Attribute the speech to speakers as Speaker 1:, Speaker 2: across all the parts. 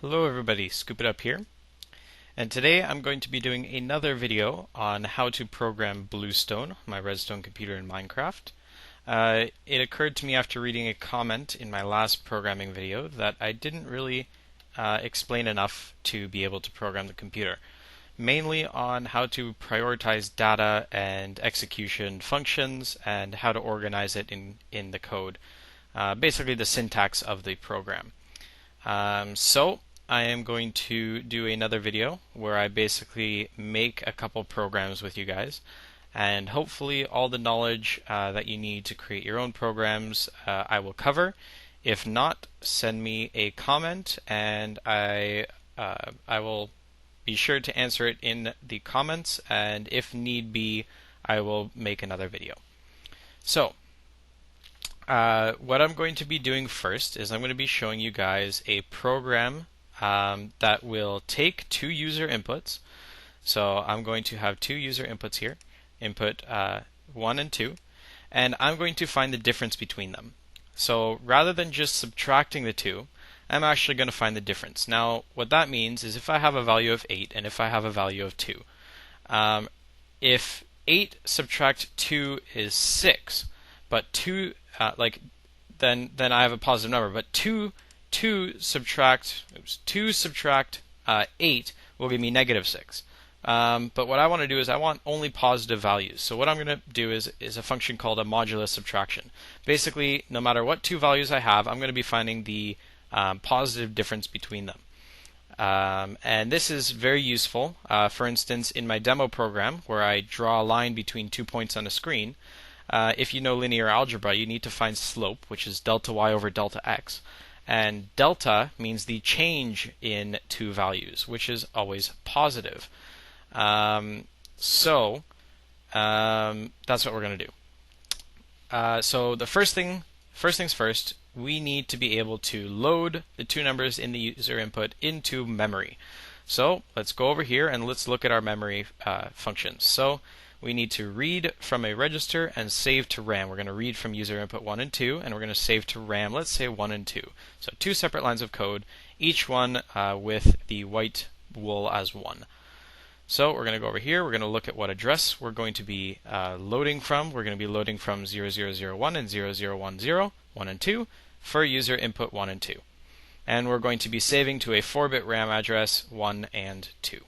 Speaker 1: Hello everybody, Scoop It Up here, and today I'm going to be doing another video on how to program BlueStone, my redstone computer in Minecraft. It occurred to me after reading a comment in my last programming video that I didn't really explain enough to be able to program the computer, mainly on how to prioritize data and execution functions and how to organize it in the code, basically the syntax of the program. So I am going to do another video where I basically make a couple programs with you guys, and hopefully all the knowledge that you need to create your own programs I will cover. If not, send me a comment and I will be sure to answer it in the comments, and if need be I will make another video. So what I'm going to be doing first is I'm going to be showing you guys a program that will take two user inputs. So I'm going to have two user inputs here, input 1 and 2, and I'm going to find the difference between them. So rather than just subtracting the two, I'm actually going to find the difference. Now what that means is if I have a value of 8 and if I have a value of 2, if 8 subtract 2 is 6, but 2 then I have a positive number, but 2 subtract 8 will give me negative 6. But what I want to do is I want only positive values. So what I'm going to do is a function called a modulus subtraction. Basically, no matter what two values I have, I'm going to be finding the positive difference between them. And this is very useful. For instance, in my demo program, where I draw a line between 2 points on a screen, if you know linear algebra, you need to find slope, which is delta y over delta x. And delta means the change in two values, which is always positive. So that's what we're going to do. So the first things first, we need to be able to load the two numbers in the user input into memory. So let's go over here and let's look at our memory functions. So we need to read from a register and save to RAM. We're going to read from user input 1 and 2, and we're going to save to RAM, let's say 1 and 2. So two separate lines of code, each one with the white wool as 1. So we're going to go over here, we're going to look at what address we're going to be loading from. We're going to be loading from 0001 and 0010, 1 and 2, for user input 1 and 2. And we're going to be saving to a 4-bit RAM address 1 and 2.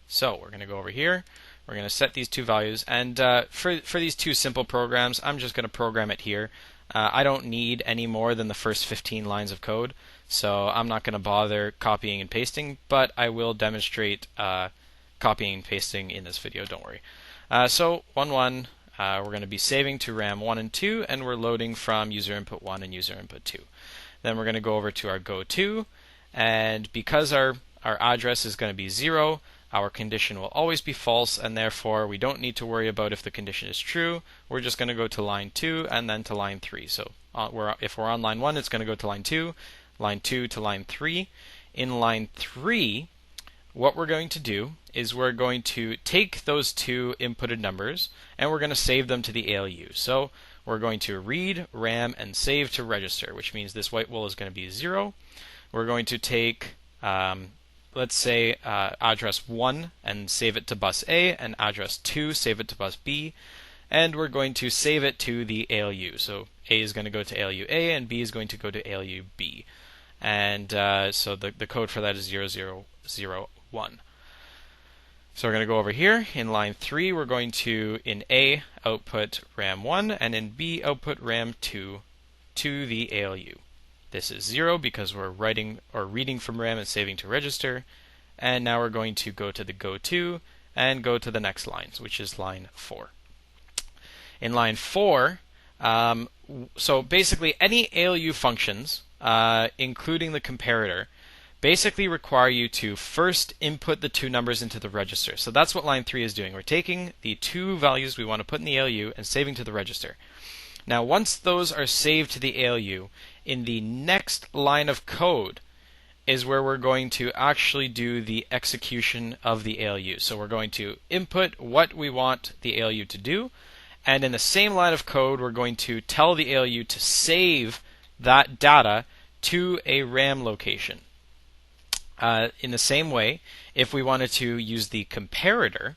Speaker 1: So we're going to go over here. We're going to set these two values, and for these two simple programs, I'm just going to program it here. I don't need any more than the first 15 lines of code, so I'm not going to bother copying and pasting, but I will demonstrate copying and pasting in this video, don't worry. So 1, we're going to be saving to RAM 1 and 2, and we're loading from user input 1 and user input 2. Then we're going to go over to our go-to, and because our address is going to be 0, our condition will always be false, and therefore we don't need to worry about if the condition is true. We're just going to go to line 2 and then to line 3. So if we're on line 1, it's going to go to line 2 to line 3. In line 3, what we're going to do is we're going to take those two inputted numbers and we're going to save them to the ALU. So we're going to read, RAM, and save to register, which means this white wool is going to be 0. We're going to take let's say address 1 and save it to bus A, and address 2, save it to bus B, and we're going to save it to the ALU. So A is going to go to ALU A and B is going to go to ALU B. And so the code for that is 0001. So we're going to go over here. In line 3, we're going to, in A, output RAM 1, and in B, output RAM 2 to the ALU. This is 0 because we're writing or reading from RAM and saving to register. And now we're going to go to the go-to and go to the next line, which is line 4. In line 4, so basically any ALU functions, including the comparator, basically require you to first input the two numbers into the register. So that's what line 3 is doing. We're taking the two values we want to put in the ALU and saving to the register. Now once those are saved to the ALU, in the next line of code is where we're going to actually do the execution of the ALU. So we're going to input what we want the ALU to do, and in the same line of code we're going to tell the ALU to save that data to a RAM location. In the same way, if we wanted to use the comparator,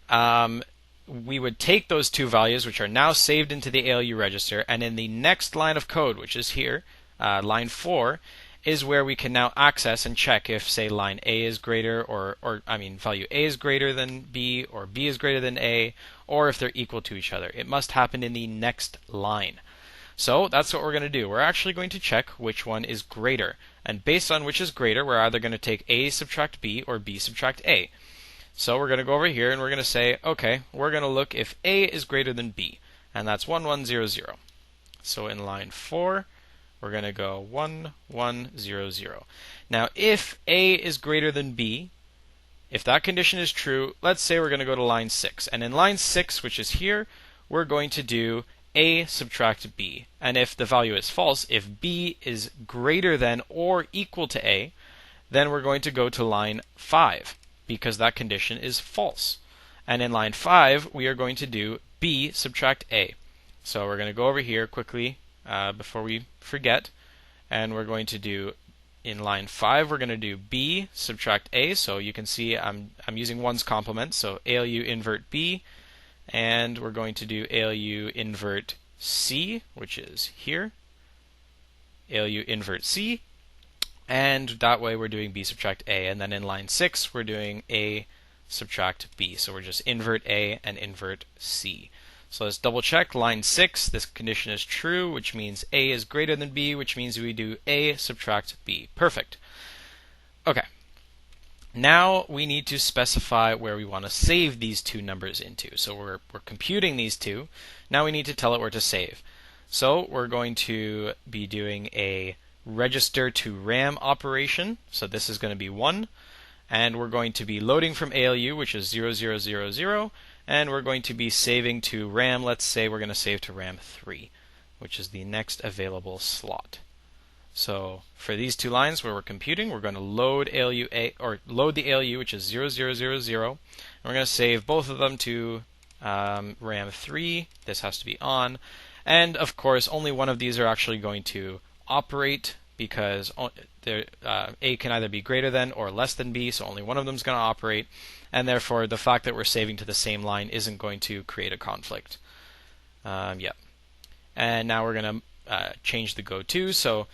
Speaker 1: um, we would take those two values, which are now saved into the ALU register, and in the next line of code, which is here, line 4, is where we can now access and check if, say, line A is greater, or I mean, value A is greater than B, or B is greater than A, or if they're equal to each other. It must happen in the next line. So that's what we're going to do. We're actually going to check which one is greater. And based on which is greater, we're either going to take A subtract B or B subtract A. So we're going to go over here and we're going to say, okay, we're going to look if A is greater than B. And that's 1, 1, 0, 0. So in line 4, we're going to go 1, 1, 0, 0. Now if A is greater than B, if that condition is true, let's say we're going to go to line 6. And in line 6, which is here, we're going to do A subtract B. And if the value is false, if B is greater than or equal to A, then we're going to go to line 5, because that condition is false. And in line 5, we are going to do B subtract A. So we're going to go over here quickly before we forget, and we're going to do, in line 5, we're going to do B subtract A. So you can see I'm using 1's complement, so ALU invert B, and we're going to do ALU invert C, which is here, ALU invert C, and that way we're doing B subtract A. And then in line 6, we're doing A subtract B. So we're just invert A and invert C. So let's double check. Line 6, this condition is true, which means A is greater than B, which means we do A subtract B. Perfect. Okay. Now we need to specify where we want to save these two numbers into. So we're computing these two. Now we need to tell it where to save. So we're going to be doing a register to RAM operation. So this is going to be 1. And we're going to be loading from ALU, which is 0, 0, 0, 0. And we're going to be saving to RAM. Let's say we're going to save to RAM 3, which is the next available slot. So for these two lines where we're computing, we're going to load ALU A, or load the ALU, which is 0, 0, 0, 0. And we're going to save both of them to RAM 3. This has to be on. And of course, only one of these are actually going to operate, because A can either be greater than or less than B, so only one of them is going to operate, and therefore the fact that we're saving to the same line isn't going to create a conflict. Yep. And now we're going to change the go-to. So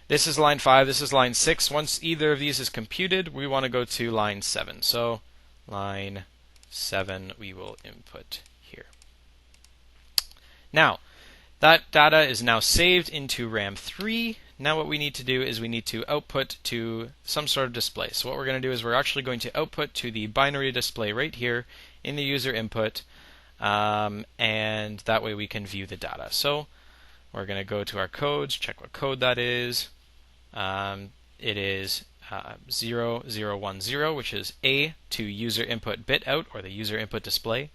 Speaker 1: this is line 5, this is line 6. Once either of these is computed, we want to go to line 7. So line 7 we will input here. Now, that data is now saved into RAM 3. Now what we need to do is we need to output to some sort of display. So what we're going to do is we're actually going to output to the binary display right here in the user input, and that way we can view the data. So we're going to go to our codes, check what code that is. It is 0, 0, 1, 0, which is A to user input bit out, or the user input display.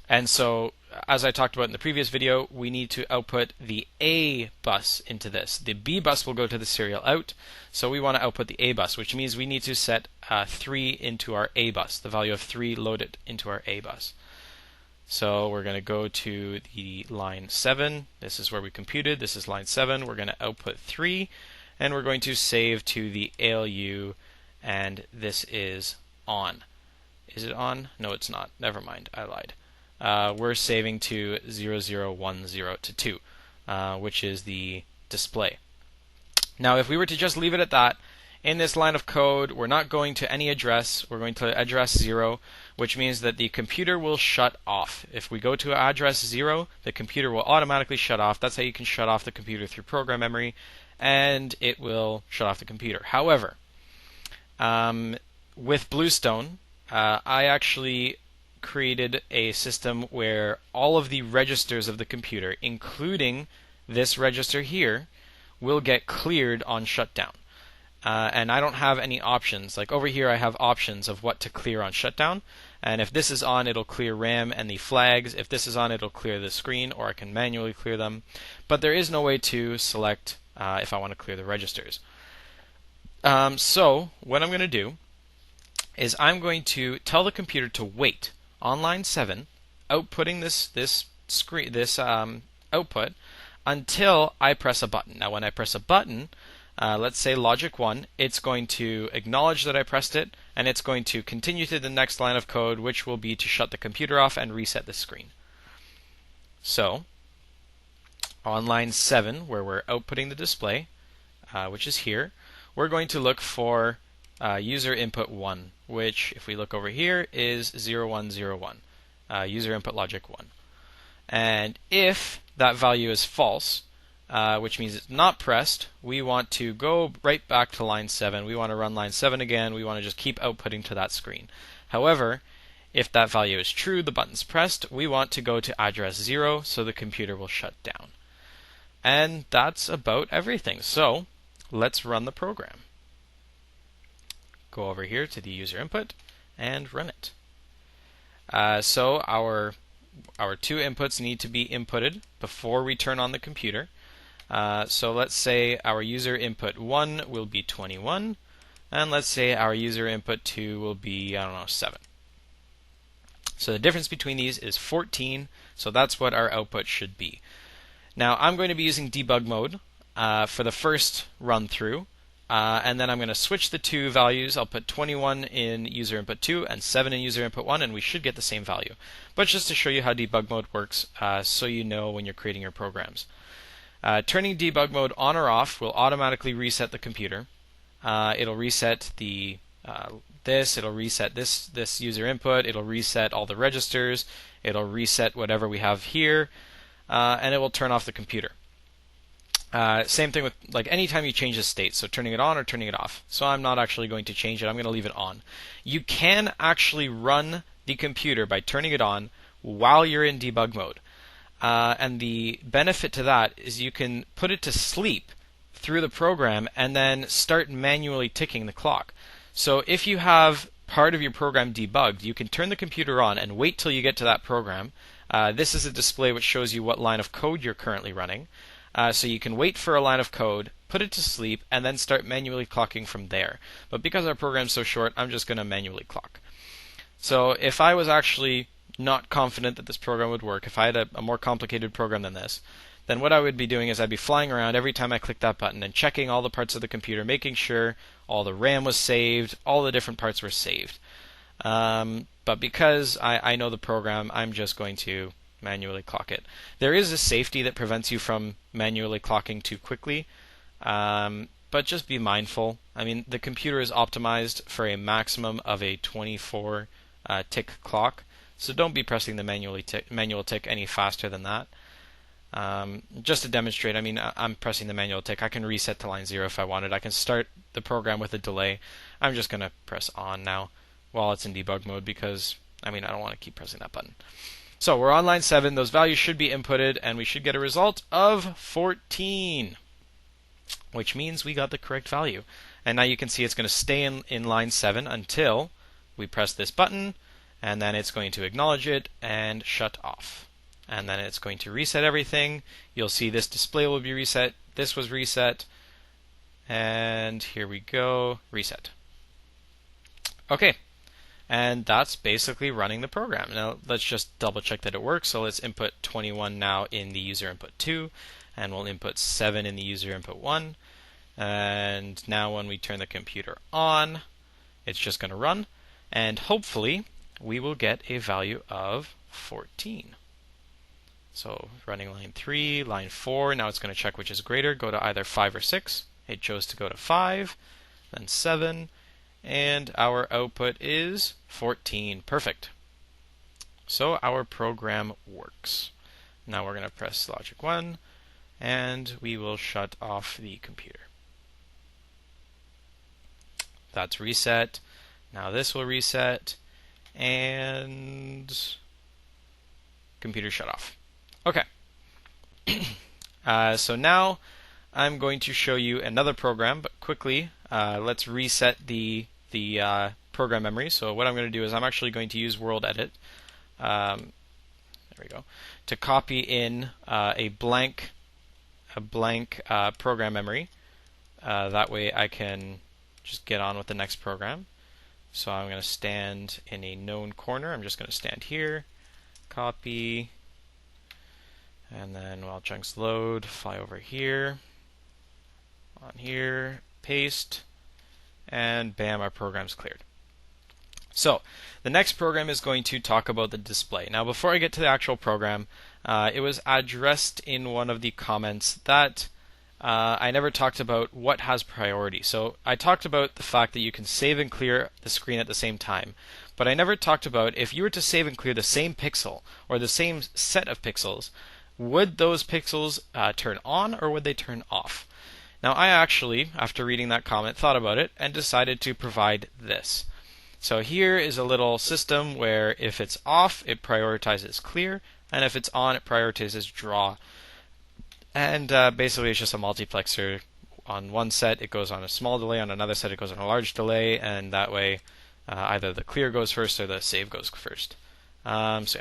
Speaker 1: And so, as I talked about in the previous video, we need to output the A bus into this. The B bus will go to the serial out, so we want to output the A bus, which means we need to set 3 into our A bus, the value of 3 loaded into our A bus. So we're going to go to the line 7. This is where we computed. This is line 7. We're going to output 3, and we're going to save to the ALU, and this is on. Is it on? No, it's not. Never mind. I lied. We're saving to 0, 0, 1, 0 to 2, which is the display. Now, if we were to just leave it at that, in this line of code, we're not going to any address. We're going to address 0, which means that the computer will shut off. If we go to address 0, the computer will automatically shut off. That's how you can shut off the computer through program memory, and it will shut off the computer. However, with BlueStone, I actually created a system where all of the registers of the computer, including this register here, will get cleared on shutdown. And I don't have any options. Like over here I have options of what to clear on shutdown, and if this is on, it'll clear RAM and the flags. If this is on, it'll clear the screen, or I can manually clear them. But there is no way to select if I want to clear the registers. So what I'm going to do is I'm going to tell the computer to wait on line 7, outputting this output until I press a button. Now when I press a button, let's say logic 1, it's going to acknowledge that I pressed it, and it's going to continue to the next line of code, which will be to shut the computer off and reset the screen. So, on line 7, where we're outputting the display, which is here, we're going to look for user input 1, which, if we look over here, is 0101, user input logic 1. And if that value is false, which means it's not pressed, we want to go right back to line 7. We want to run line 7 again. We want to just keep outputting to that screen. However, if that value is true, the button's pressed, we want to go to address 0 so the computer will shut down. And that's about everything. So let's run the program. Go over here to the user input and run it. So our two inputs need to be inputted before we turn on the computer. So let's say our user input 1 will be 21, and let's say our user input 2 will be, 7. So the difference between these is 14, so that's what our output should be. Now I'm going to be using debug mode for the first run through, and then I'm going to switch the two values. I'll put 21 in user input 2 and 7 in user input 1, and we should get the same value. But just to show you how debug mode works, so you know when you're creating your programs. Turning debug mode on or off will automatically reset the computer. It'll reset it'll reset this user input, it'll reset all the registers, it'll reset whatever we have here, and it will turn off the computer. Same thing with like anytime you change the state, so turning it on or turning it off. So I'm not actually going to change it, I'm going to leave it on. You can actually run the computer by turning it on while you're in debug mode. And the benefit to that is you can put it to sleep through the program and then start manually ticking the clock. So if you have part of your program debugged, you can turn the computer on and wait till you get to that program. This is a display which shows you what line of code you're currently running. So you can wait for a line of code, put it to sleep, and then start manually clocking from there. But because our program's so short, I'm just going to manually clock. So if I was actually not confident that this program would work, if I had a more complicated program than this, then what I would be doing is I'd be flying around every time I click that button and checking all the parts of the computer, making sure all the RAM was saved, all the different parts were saved. But because I know the program, I'm just going to manually clock it. There is a safety that prevents you from manually clocking too quickly, but just be mindful. I mean, the computer is optimized for a maximum of a 24 tick clock, so don't be pressing the manual tick any faster than that. Just to demonstrate, I mean, I'm pressing the manual tick. I can reset to line 0 if I wanted. I can start the program with a delay. I'm just going to press on now while it's in debug mode because, I mean, I don't want to keep pressing that button. So we're on line 7. Those values should be inputted, and we should get a result of 14, which means we got the correct value. And now you can see it's going to stay in line 7 until we press this button, and then it's going to acknowledge it and shut off. And then it's going to reset everything. You'll see this display will be reset. This was reset. And here we go, reset. Okay. And that's basically running the program. Now let's just double check that it works. So let's input 21 now in the user input 2, and we'll input 7 in the user input 1. And now when we turn the computer on, it's just going to run, and hopefully we will get a value of 14. So running line 3, line 4, now it's going to check which is greater, go to either 5 or 6. It chose to go to 5, then 7, and our output is 14. Perfect. So our program works. Now we're going to press logic 1, and we will shut off the computer. That's reset. Now this will reset, and computer shut off. Okay. So now I'm going to show you another program, but quickly let's reset the program memory. So what I'm going to do is I'm actually going to use world edit. There we go. To copy in a blank program memory. That way I can just get on with the next program. So I'm going to stand in a known corner. I'm just going to stand here, copy, and then while chunks load, fly over here. on here, paste, and bam, our program's cleared. So the next program is going to talk about the display. Now before I get to the actual program, it was addressed in one of the comments that I never talked about what has priority. So I talked about the fact that you can save and clear the screen at the same time, but I never talked about if you were to save and clear the same pixel or the same set of pixels, would those pixels turn on or would they turn off? Now I actually, after reading that comment, thought about it and decided to provide this. So here is a little system where if it's off, it prioritizes clear, and if it's on, it prioritizes draw. And basically it's just a multiplexer. On one set it goes on a small delay, on another set it goes on a large delay, and that way either the clear goes first or the save goes first. So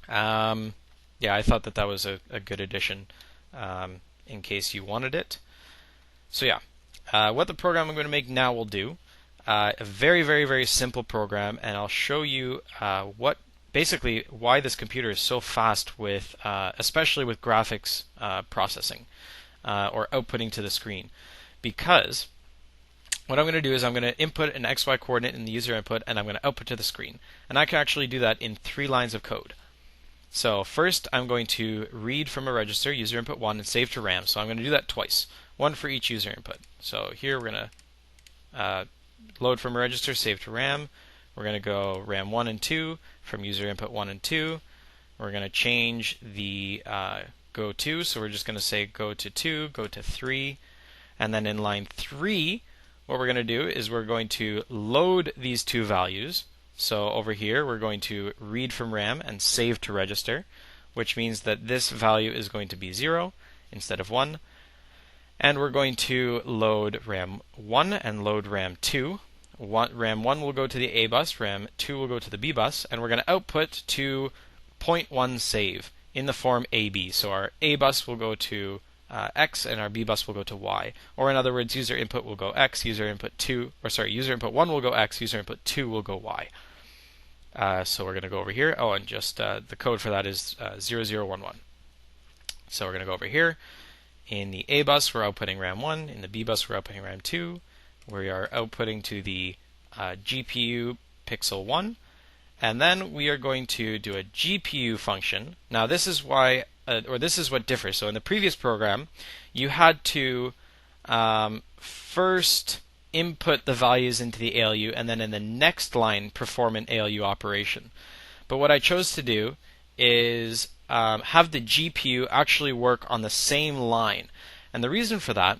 Speaker 1: yeah, I thought that was a good addition in case you wanted it. So yeah, what the program I'm going to make now will do. A very, very, very simple program, and I'll show you basically why this computer is so fast with, especially with graphics processing or outputting to the screen. Because what I'm going to do is I'm going to input an XY coordinate in the user input, and I'm going to output to the screen. And I can actually do that in 3 lines of code. So first, I'm going to read from a register, user input 1, and save to RAM. So I'm going to do that twice, one for each user input. So here we're going to load from a register, save to RAM. We're going to go RAM 1 and 2 from user input 1 and 2. We're going to change the go to, so we're just going to say go to 2, go to 3. And then in line 3, what we're going to do is we're going to load these 2 values. So over here, we're going to read from RAM and save to register, which means that this value is going to be 0 instead of 1. And we're going to load RAM 1 and load RAM 2. RAM 1 will go to the A bus, RAM 2 will go to the B bus, and we're going to output to 0.1 save in the form AB. So our A bus will go to X and our B bus will go to Y. Or in other words, user input will go X, user input 1 will go X, user input 2 will go Y. So we're going to go over here. Oh, and just the code for that is 0011. So we're going to go over here. In the A bus, we're outputting RAM 1. In the B bus, we're outputting RAM 2. We are outputting to the GPU pixel 1. And then we are going to do a GPU function. Now this is why, this is what differs. So in the previous program, you had to first input the values into the ALU and then in the next line perform an ALU operation. But what I chose to do is have the GPU actually work on the same line. And the reason for that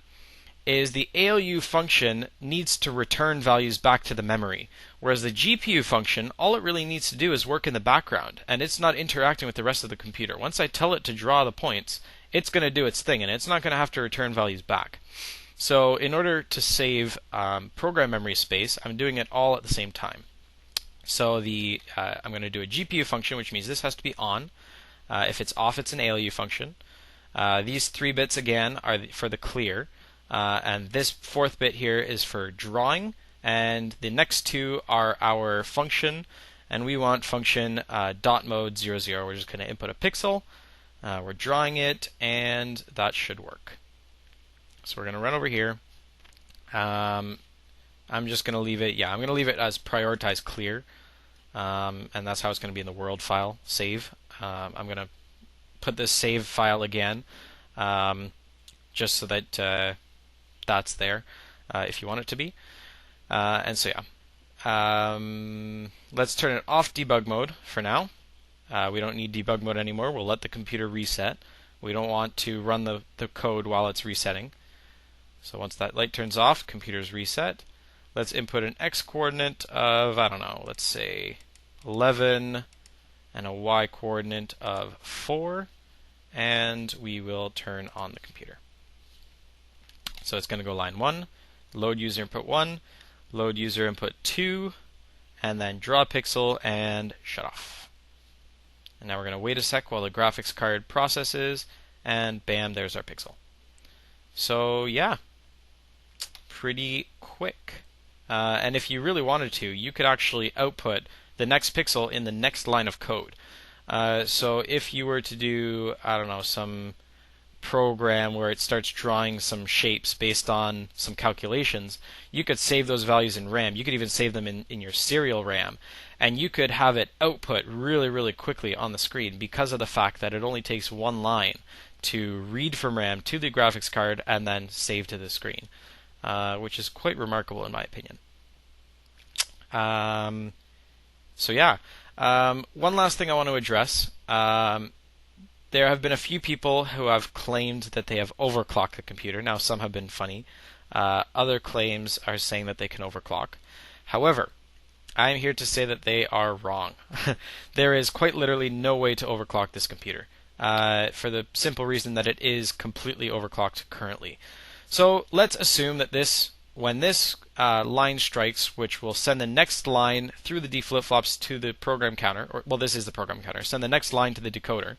Speaker 1: is the ALU function needs to return values back to the memory, whereas the GPU function, all it really needs to do is work in the background, and it's not interacting with the rest of the computer. Once I tell it to draw the points, it's going to do its thing, and it's not going to have to return values back. So in order to save program memory space, I'm doing it all at the same time. So I'm going to do a GPU function, which means this has to be on. If it's off, it's an ALU function. These 3 bits, again, are for the clear. And this 4th bit here is for drawing, and the next 2 are our function, and we want function .mode 00. We're just going to input a pixel, we're drawing it, and that should work. So we're going to run over here. I'm just going to leave it, I'm going to leave it as prioritize clear, and that's how it's going to be in the world file, save. I'm going to put this save file again, just so that that's there if you want it to be. And so let's turn it off debug mode for now. We don't need debug mode anymore. We'll let the computer reset. We don't want to run the code while it's resetting. So once that light turns off, computer's reset. Let's input an X coordinate of, I don't know, let's say 11 and a Y coordinate of 4, and we will turn on the computer. So it's going to go line 1, load user input 1, load user input 2, and then draw pixel and shut off. And now we're going to wait a sec while the graphics card processes, and bam, there's our pixel. So yeah, pretty quick. And if you really wanted to, you could actually output the next pixel in the next line of code. So if you were to do, I don't know, some program where it starts drawing some shapes based on some calculations, you could save those values in RAM. You could even save them in your serial RAM. And you could have it output really, really quickly on the screen because of the fact that it only takes one line to read from RAM to the graphics card and then save to the screen, which is quite remarkable in my opinion. So yeah, one last thing I want to address. There have been a few people who have claimed that they have overclocked the computer. Now, some have been funny. Other claims are saying that they can overclock. However, I am here to say that they are wrong. There is quite literally no way to overclock this computer, for the simple reason that it is completely overclocked currently. So let's assume that when this line strikes, which will send the next line through the D flip-flops to the program counter, well, this is the program counter, send the next line to the decoder.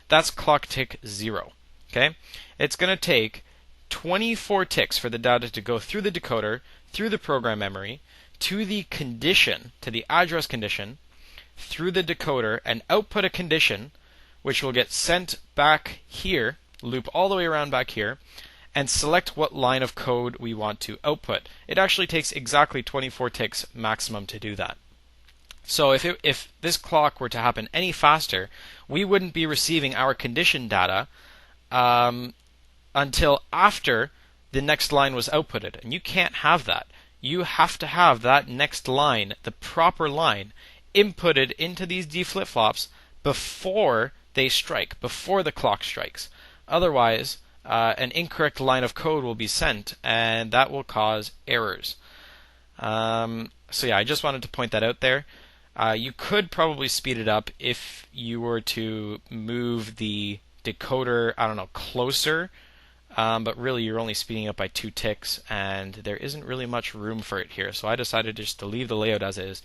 Speaker 1: That's clock tick 0. Okay? It's going to take 24 ticks for the data to go through the decoder, through the program memory, to the condition, to the address condition, through the decoder, and output a condition, which will get sent back here, loop all the way around back here, and select what line of code we want to output. It actually takes exactly 24 ticks maximum to do that. So if this clock were to happen any faster, we wouldn't be receiving our condition data until after the next line was outputted. And you can't have that. You have to have that next line, the proper line, inputted into these D flip-flops before they strike, before the clock strikes. Otherwise, an incorrect line of code will be sent, and that will cause errors. So yeah, I just wanted to point that out there. You could probably speed it up if you were to move the decoder, I don't know, closer, but really you're only speeding up by 2 ticks, and there isn't really much room for it here. So I decided just to leave the layout as is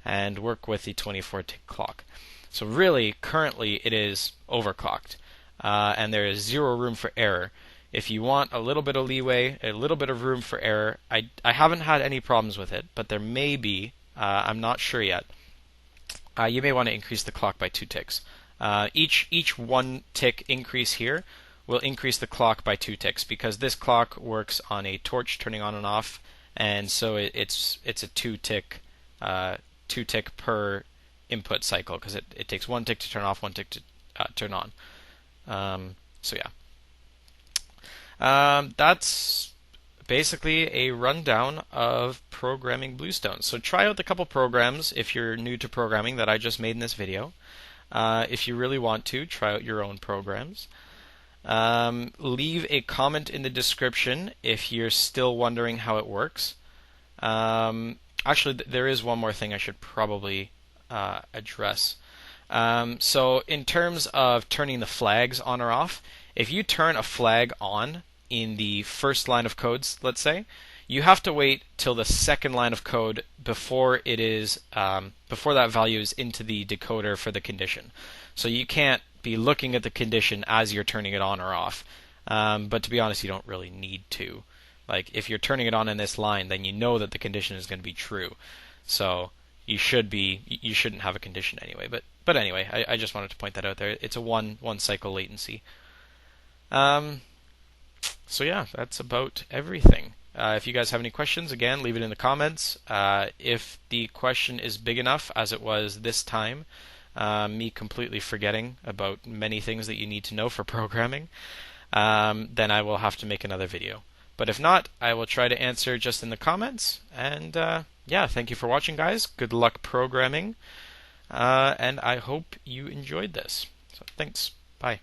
Speaker 1: and work with the 24-tick clock. So really, currently it is overclocked, and there is 0 room for error. If you want a little bit of leeway, a little bit of room for error, I haven't had any problems with it, but there may be, I'm not sure yet. You may want to increase the clock by 2 ticks. Each 1 tick increase here will increase the clock by 2 ticks because this clock works on a torch turning on and off, and so it's a 2 tick per input cycle because it takes 1 tick to turn off, 1 tick to turn on. So yeah, that's basically a rundown of programming BlueStone. So try out the couple programs if you're new to programming that I just made in this video. If you really want to, try out your own programs. Leave a comment in the description if you're still wondering how it works. Actually, there is one more thing I should probably address. So in terms of turning the flags on or off, if you turn a flag on in the first line of codes, let's say, you have to wait till the second line of code before it is before that value is into the decoder for the condition. So you can't be looking at the condition as you're turning it on or off. But to be honest, you don't really need to. Like if you're turning it on in this line, then you know that the condition is going to be true. So you shouldn't have a condition anyway. But anyway, I just wanted to point that out there. It's a one cycle latency. So yeah, that's about everything. If you guys have any questions, again, leave it in the comments. If the question is big enough, as it was this time, me completely forgetting about many things that you need to know for programming, then I will have to make another video. But if not, I will try to answer just in the comments. And yeah, thank you for watching, guys. Good luck programming. And I hope you enjoyed this. So thanks. Bye.